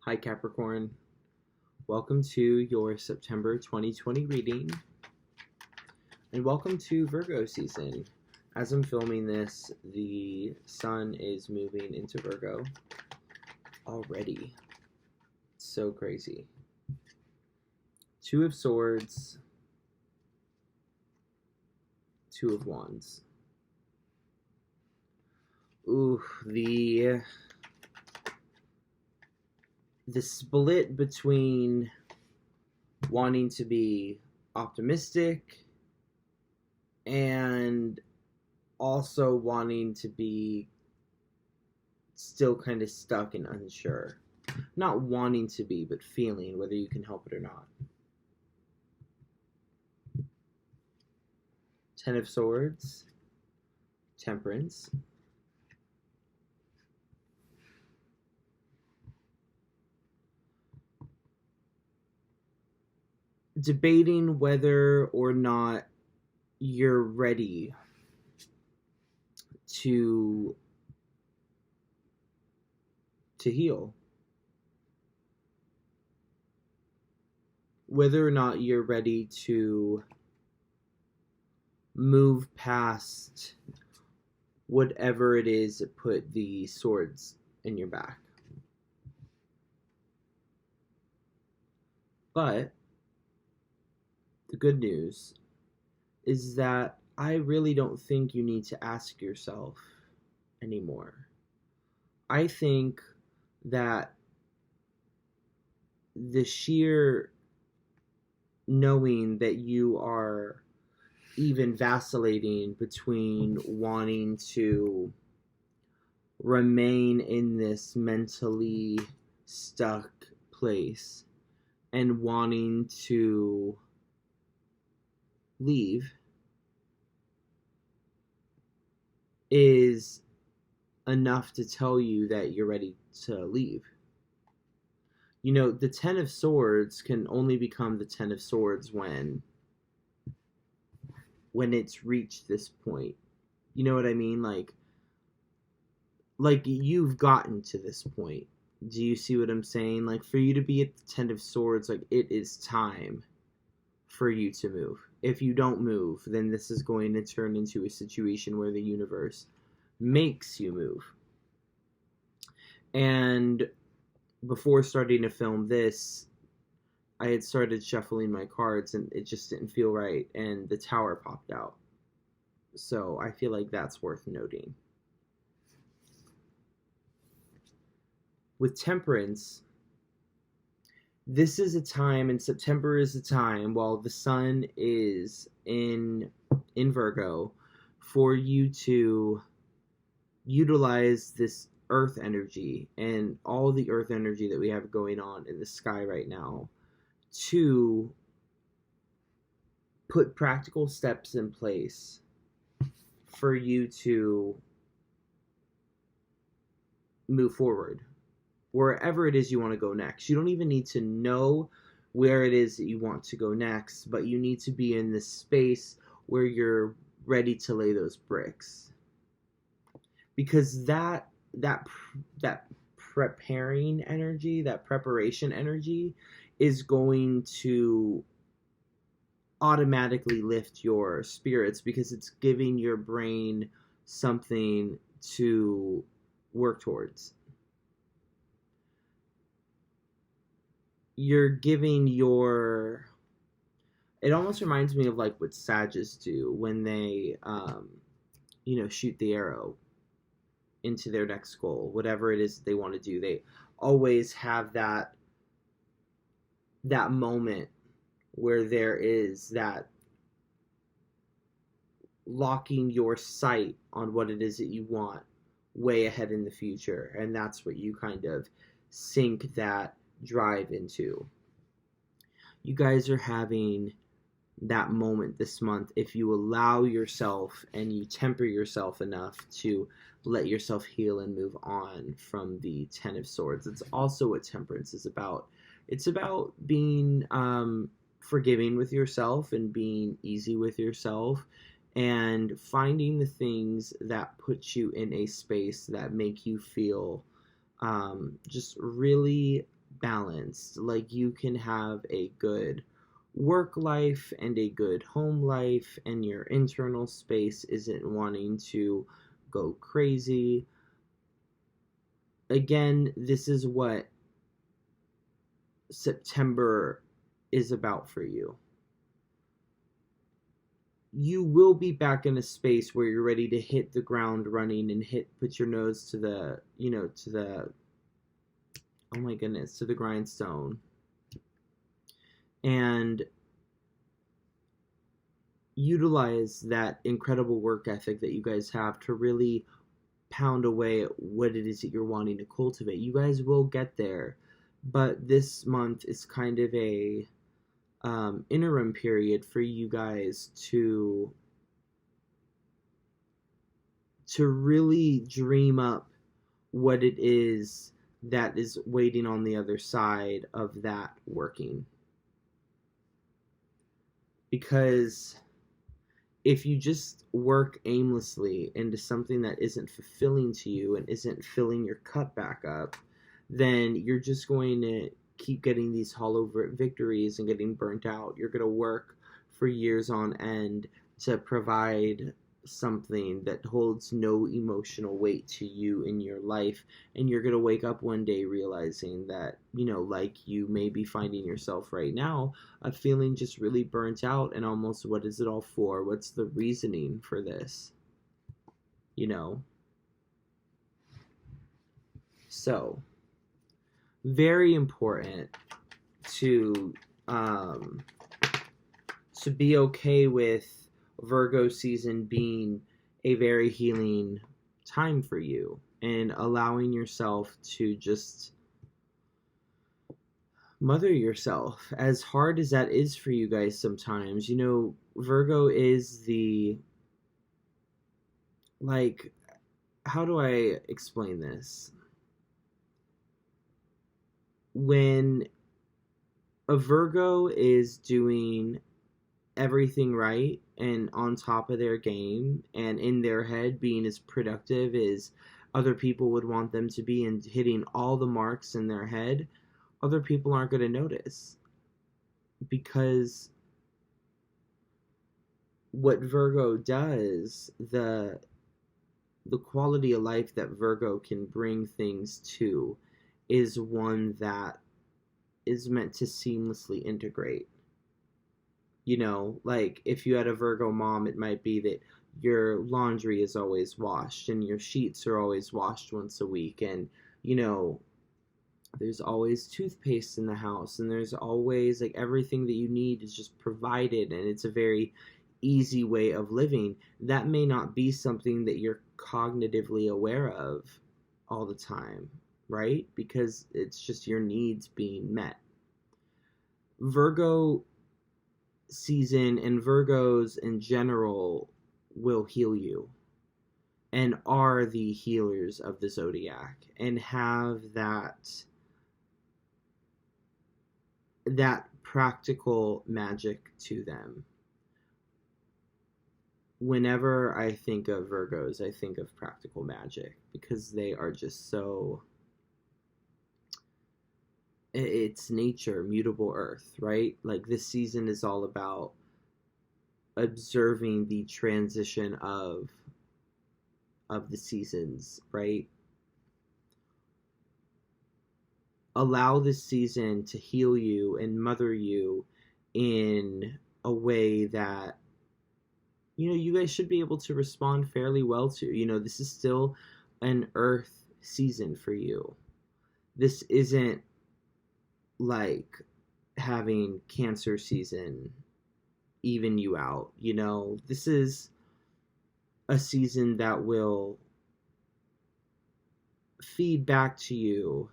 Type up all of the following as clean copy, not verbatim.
Hi Capricorn, welcome to your September 2020 reading, and welcome to Virgo season. As I'm filming this, the sun is moving into Virgo already. So crazy. Two of Swords, Two of Wands. Ooh, the split between wanting to be optimistic and also wanting to be still kind of stuck and unsure. Not wanting to be, but feeling whether you can help it or not. Ten of Swords, Temperance. Debating whether or not you're ready to heal. Whether or not you're ready to move past whatever it is that put the swords in your back. But the good news is that I really don't think you need to ask yourself anymore. I think that the sheer knowing that you are even vacillating between wanting to remain in this mentally stuck place and wanting to leave is enough to tell you that you're ready to leave. You know, the Ten of Swords can only become the Ten of Swords when it's reached this point. You know what I mean? Like you've gotten to this point. Do you see what I'm saying? Like, for you to be at the Ten of Swords, like, it is time for you to move. If you don't move, then this is going to turn into a situation where the universe makes you move. And before starting to film this, I had started shuffling my cards and it just didn't feel right, and the Tower popped out. So I feel like that's worth noting. With Temperance, this is a time, and September is a time while the sun is in Virgo, for you to utilize this earth energy and all the earth energy that we have going on in the sky right now to put practical steps in place for you to move forward wherever it is you want to go next. You don't even need to know where it is that you want to go next, but you need to be in this space where you're ready to lay those bricks. Because that preparing energy, that preparation energy, is going to automatically lift your spirits, because it's giving your brain something to work towards. You're giving your... It almost reminds me of like what Sages do when they, shoot the arrow into their next goal, whatever it is they want to do. They always have that moment where there is that locking your sight on what it is that you want way ahead in the future, and that's what you kind of sink that drive into. You guys are having that moment this month if you allow yourself and you temper yourself enough to let yourself heal and move on from the Ten of Swords. It's also what Temperance is about. It's about being forgiving with yourself and being easy with yourself, and finding the things that put you in a space that make you feel just really balanced. Like, you can have a good work life and a good home life, and your internal space isn't wanting to go crazy. Again, this is what September is about for you. You will be back in a space where you're ready to hit the ground running and put your nose to the, oh my goodness, to the grindstone. And utilize that incredible work ethic that you guys have to really pound away at what it is that you're wanting to cultivate. You guys will get there, but this month is kind of a interim period for you guys to really dream up what it is that is waiting on the other side of that working. Because if you just work aimlessly into something that isn't fulfilling to you and isn't filling your cup back up, then you're just going to keep getting these hollow victories and getting burnt out. You're going to work for years on end to provide something that holds no emotional weight to you in your life, and you're going to wake up one day realizing that, like you may be finding yourself right now, of feeling just really burnt out and almost, what is it all for? What's the reasoning for this? So, very important to be okay with Virgo season being a very healing time for you, and allowing yourself to just mother yourself, as hard as that is for you guys sometimes. Virgo is the, like, how do I explain this? When a Virgo is doing everything right and on top of their game and in their head being as productive as other people would want them to be and hitting all the marks in their head, other people aren't going to notice, because what Virgo does, the quality of life that Virgo can bring things to, is one that is meant to seamlessly integrate. Like, if you had a Virgo mom, it might be that your laundry is always washed and your sheets are always washed once a week, and there's always toothpaste in the house, and there's always, like, everything that you need is just provided, and it's a very easy way of living. That may not be something that you're cognitively aware of all the time, right? Because it's just your needs being met. Virgo season and Virgos in general will heal you, and are the healers of the zodiac, and have that practical magic to them. Whenever I think of Virgos, I think of practical magic, because they are just so, it's nature, mutable earth, right? Like, this season is all about observing the transition of the seasons, right? Allow this season to heal you and mother you in a way that you guys should be able to respond fairly well to. This is still an earth season for you. This isn't like having Cancer season even you out. This is a season that will feed back to you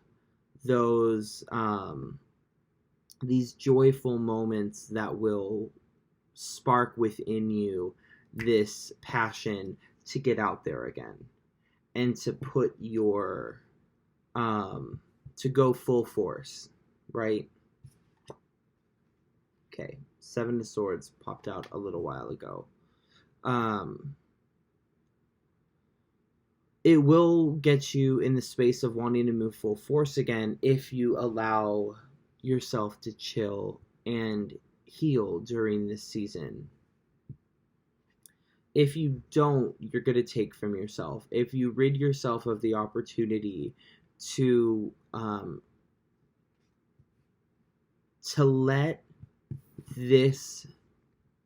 those these joyful moments that will spark within you this passion to get out there again, and to put your to go full force, right? Okay, Seven of Swords popped out a little while ago. it will get you in the space of wanting to move full force again if you allow yourself to chill and heal during this season. If you don't, you're going to take from yourself. If you rid yourself of the opportunity to let this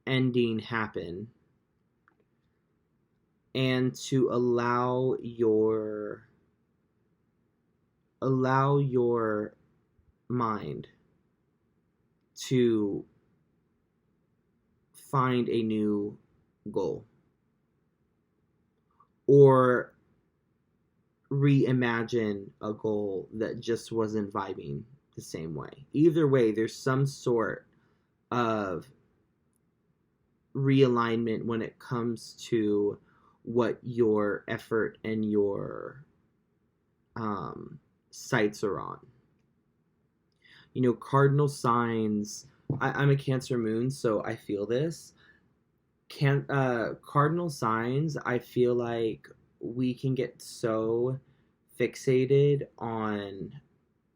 ending happen, and to allow your mind to find a new goal or reimagine a goal that just wasn't vibing the same way. Either way, there's some sort of realignment when it comes to what your effort and your sights are on. You know, cardinal signs, I'm a Cancer moon, so I feel this. Cardinal signs, I feel like we can get so fixated on,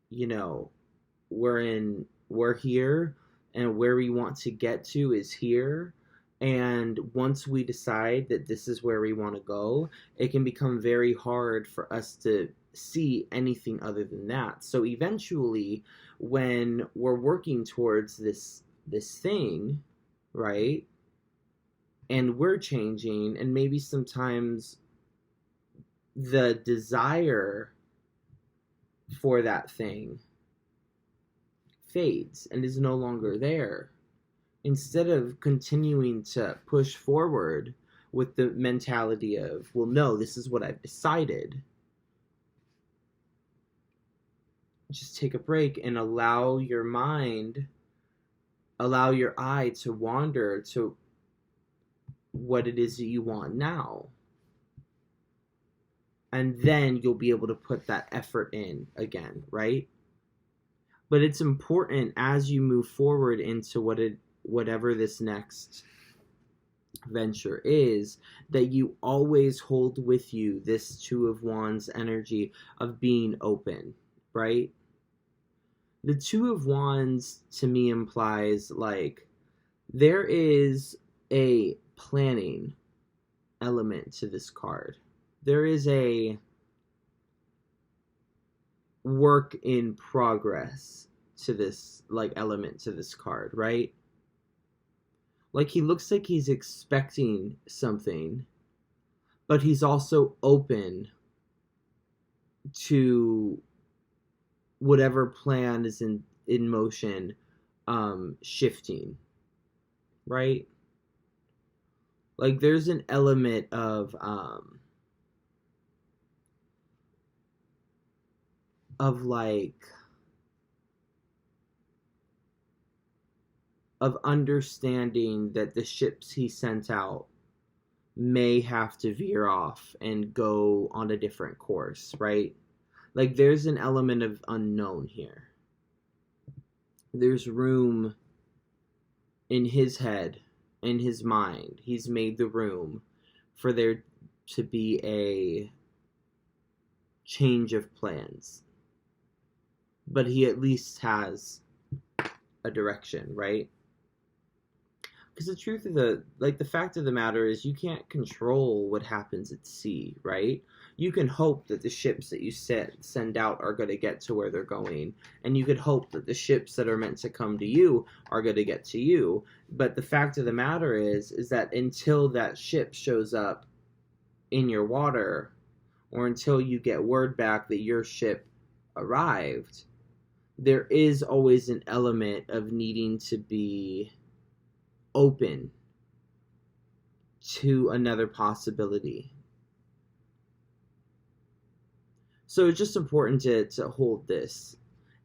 you know, we're here and where we want to get to is here. And once we decide that this is where we want to go, it can become very hard for us to see anything other than that. So eventually, when we're working towards this thing, right? And we're changing, and maybe sometimes the desire for that thing fades and is no longer there. Instead of continuing to push forward with the mentality of, well, no, this is what I've decided, just take a break and allow your mind, allow your eye to wander to what it is that you want now. And then you'll be able to put that effort in again, right? But it's important as you move forward into whatever this next venture is, that you always hold with you this Two of Wands energy of being open, right? The Two of Wands to me implies like there is a planning element to this card. There is a work in progress to this like element to this card, right? Like he looks like he's expecting something, but he's also open to whatever plan is in motion shifting, right? Like there's an element of understanding that the ships he sent out may have to veer off and go on a different course, right? Like there's an element of unknown here. There's room in his head, in his mind. He's made the room for there to be a change of plans. But he at least has a direction, right? Because the truth of the fact of the matter is you can't control what happens at sea, right? You can hope that the ships that you send out are going to get to where they're going, and you could hope that the ships that are meant to come to you are going to get to you. But the fact of the matter is that until that ship shows up in your water, or until you get word back that your ship arrived, there is always an element of needing to be open to another possibility. So it's just important to hold this,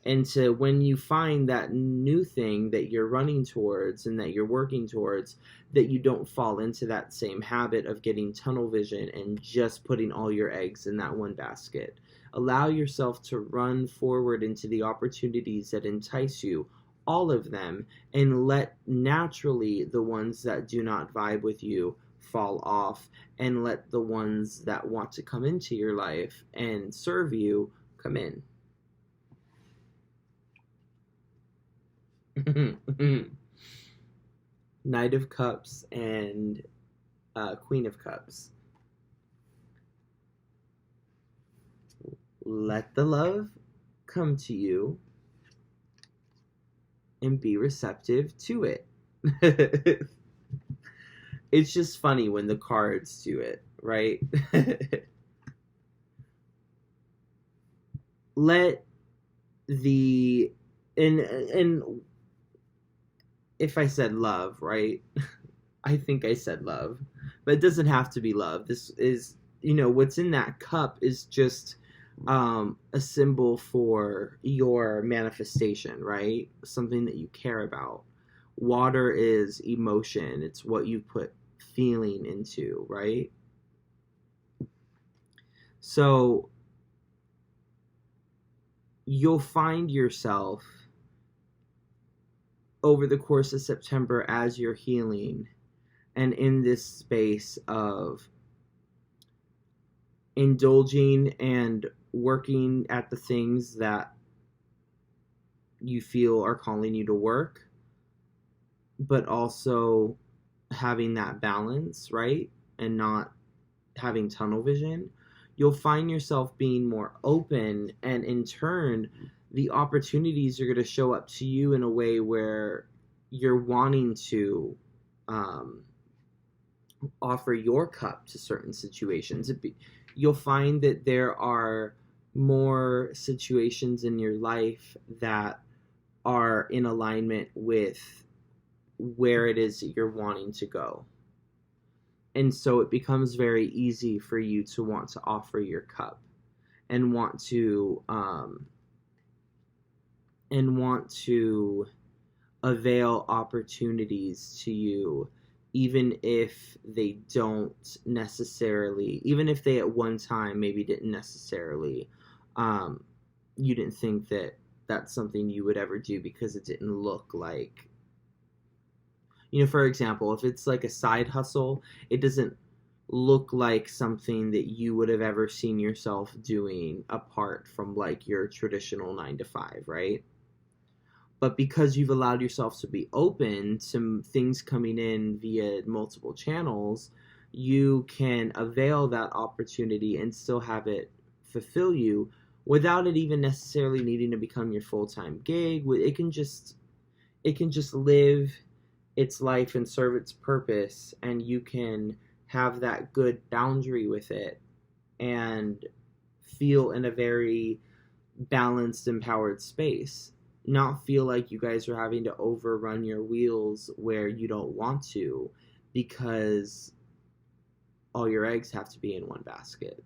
and to, when you find that new thing that you're running towards and that you're working towards, that you don't fall into that same habit of getting tunnel vision and just putting all your eggs in that one basket. Allow yourself to run forward into the opportunities that entice you, all of them, and let naturally the ones that do not vibe with you fall off and let the ones that want to come into your life and serve you come in. Knight of Cups and Queen of Cups. Let the love come to you and be receptive to it. It's just funny when the cards do it, right? Let the and if I said love, right? I think I said love, but it doesn't have to be love. This is, what's in that cup is just a symbol for your manifestation, right? Something that you care about. Water is emotion. It's what you put feeling into, right? So you'll find yourself over the course of September as you're healing and in this space of indulging and working at the things that you feel are calling you to work, but also having that balance, right? And not having tunnel vision. You'll find yourself being more open, and in turn, the opportunities are going to show up to you in a way where you're wanting to offer your cup to certain situations. You'll find that there are more situations in your life that are in alignment with where it is that you're wanting to go. And so it becomes very easy for you to want to offer your cup and want to avail opportunities to you, even if they don't necessarily, even if they at one time maybe didn't necessarily, you didn't think that that's something you would ever do because it didn't look like, for example, if it's like a side hustle, it doesn't look like something that you would have ever seen yourself doing apart from like your traditional 9 to 5, right? But because you've allowed yourself to be open to things coming in via multiple channels, you can avail that opportunity and still have it fulfill you without it even necessarily needing to become your full-time gig. It can just live its life and serve its purpose, and you can have that good boundary with it and feel in a very balanced, empowered space. Not feel like you guys are having to overrun your wheels where you don't want to because all your eggs have to be in one basket.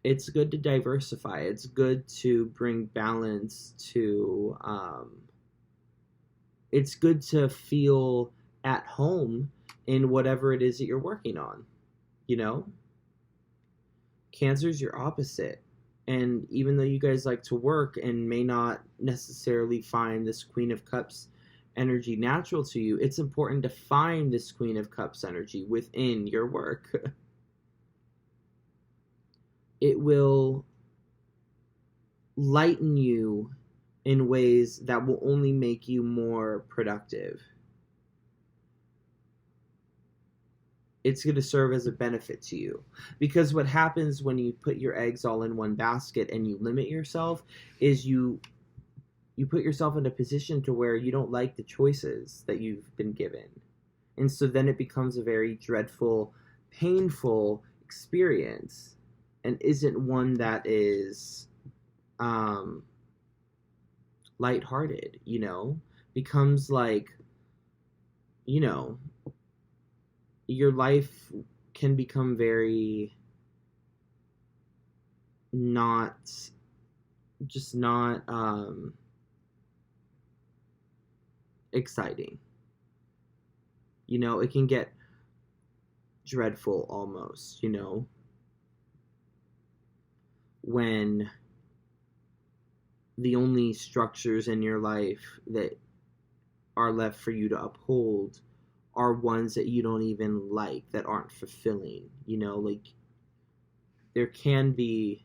It's good to diversify. It's good to bring balance to, it's good to feel at home in whatever it is that you're working on, Cancer's your opposite. And even though you guys like to work and may not necessarily find this Queen of Cups energy natural to you, it's important to find this Queen of Cups energy within your work. It will lighten you in ways that will only make you more productive. It's going to serve as a benefit to you. Because what happens when you put your eggs all in one basket and you limit yourself is you put yourself in a position to where you don't like the choices that you've been given. And so then it becomes a very dreadful, painful experience, and isn't one that is lighthearted, becomes like, your life can become very not exciting. It can get dreadful almost, when the only structures in your life that are left for you to uphold are ones that you don't even like, that aren't fulfilling. You know, like there can be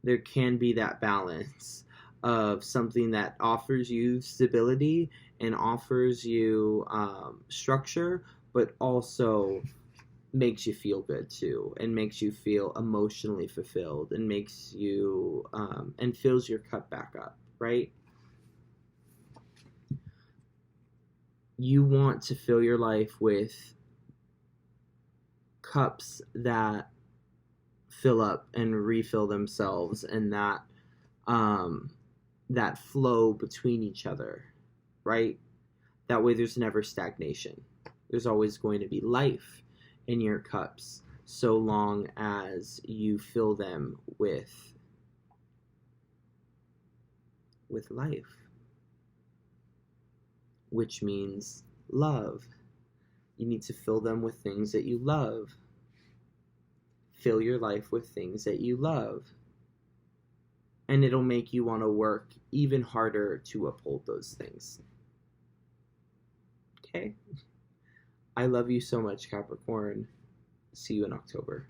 that balance of something that offers you stability and offers you structure, but also makes you feel good too, and makes you feel emotionally fulfilled, and makes you and fills your cup back up, right? You want to fill your life with cups that fill up and refill themselves, and that flow between each other, right? That way there's never stagnation. There's always going to be life in your cups, so long as you fill them with life, which means love. You need to fill them with things that you love. Fill your life with things that you love. And it'll make you want to work even harder to uphold those things. Okay? I love you so much, Capricorn. See you in October.